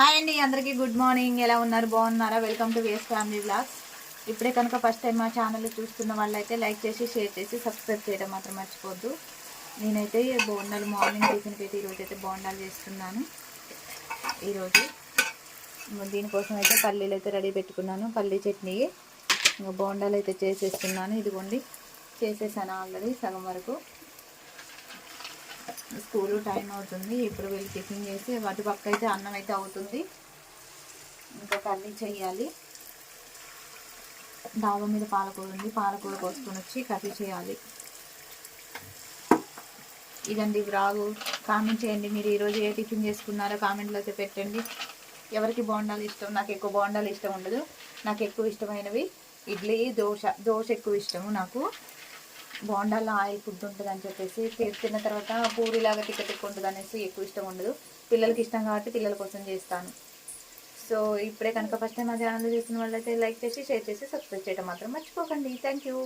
Hi అండి, అందరికీ good morning. ఎలా ఉన్నారు? బాగున్నారా? Welcome to VS family blogs. ఇప్పుడే కనుక ఫస్ట్ టైం మా ఛానల్ చూస్తున్న వాళ్ళైతే లైక్ చేసి షేర్ చేసి సబ్స్క్రైబ్ చేయడం మాత్రం మర్చిపోద్దు. నేనైతే బోండాలు మార్నింగ్ టిఫిన్కి అయితే ఈరోజు అయితే బోండాలు చేస్తున్నాను. ఈరోజు దీనికోసం అయితే పల్లీలు అయితే రెడీ పెట్టుకున్నాను. పల్లీ చట్నీ ఇంకా బోండాలు అయితే చేసేస్తున్నాను. ఇదిగోండి, చేసేసాను ఆల్రెడీ సగం వరకు. స్కూలు టైం అవుతుంది. ఇప్పుడు వెళ్ళి టిఫిన్ చేసి వాటి పక్క అయితే అన్నం అయితే అవుతుంది. ఇంకా కర్రీ చేయాలి. డాబా మీద పాలకూర ఉంది, పాలకూర కోసుకొని వచ్చి కర్రీ చేయాలి. ఇదండి వ్లాగు. కామెంట్ చేయండి, మీరు ఈరోజు ఏ టిఫిన్ చేసుకున్నారో కామెంట్లో అయితే పెట్టండి. ఎవరికి బోండాలు ఇష్టం? నాకు ఎక్కువ బోండాలు ఇష్టం ఉండదు. నాకు ఎక్కువ ఇష్టమైనవి ఇడ్లీ, దోశ ఎక్కువ ఇష్టము. నాకు బోండాల్లో ఆయిల్ ఫుడ్ ఉంటుంది అని చెప్పేసి తిన్న తర్వాత పూరిలాగా తిక్క ఉంటుంది అనేసి ఎక్కువ ఇష్టం ఉండదు. పిల్లలకి ఇష్టం కాబట్టి పిల్లల కోసం చేస్తాను. సో ఇప్పుడే కనుక ఫస్ట్ టైం మా ఛానల్ చూస్తున్న వాళ్ళైతే లైక్ చేసి షేర్ చేసి సబ్స్క్రైబ్ చేయడం మాత్రం మర్చిపోకండి. Thank you.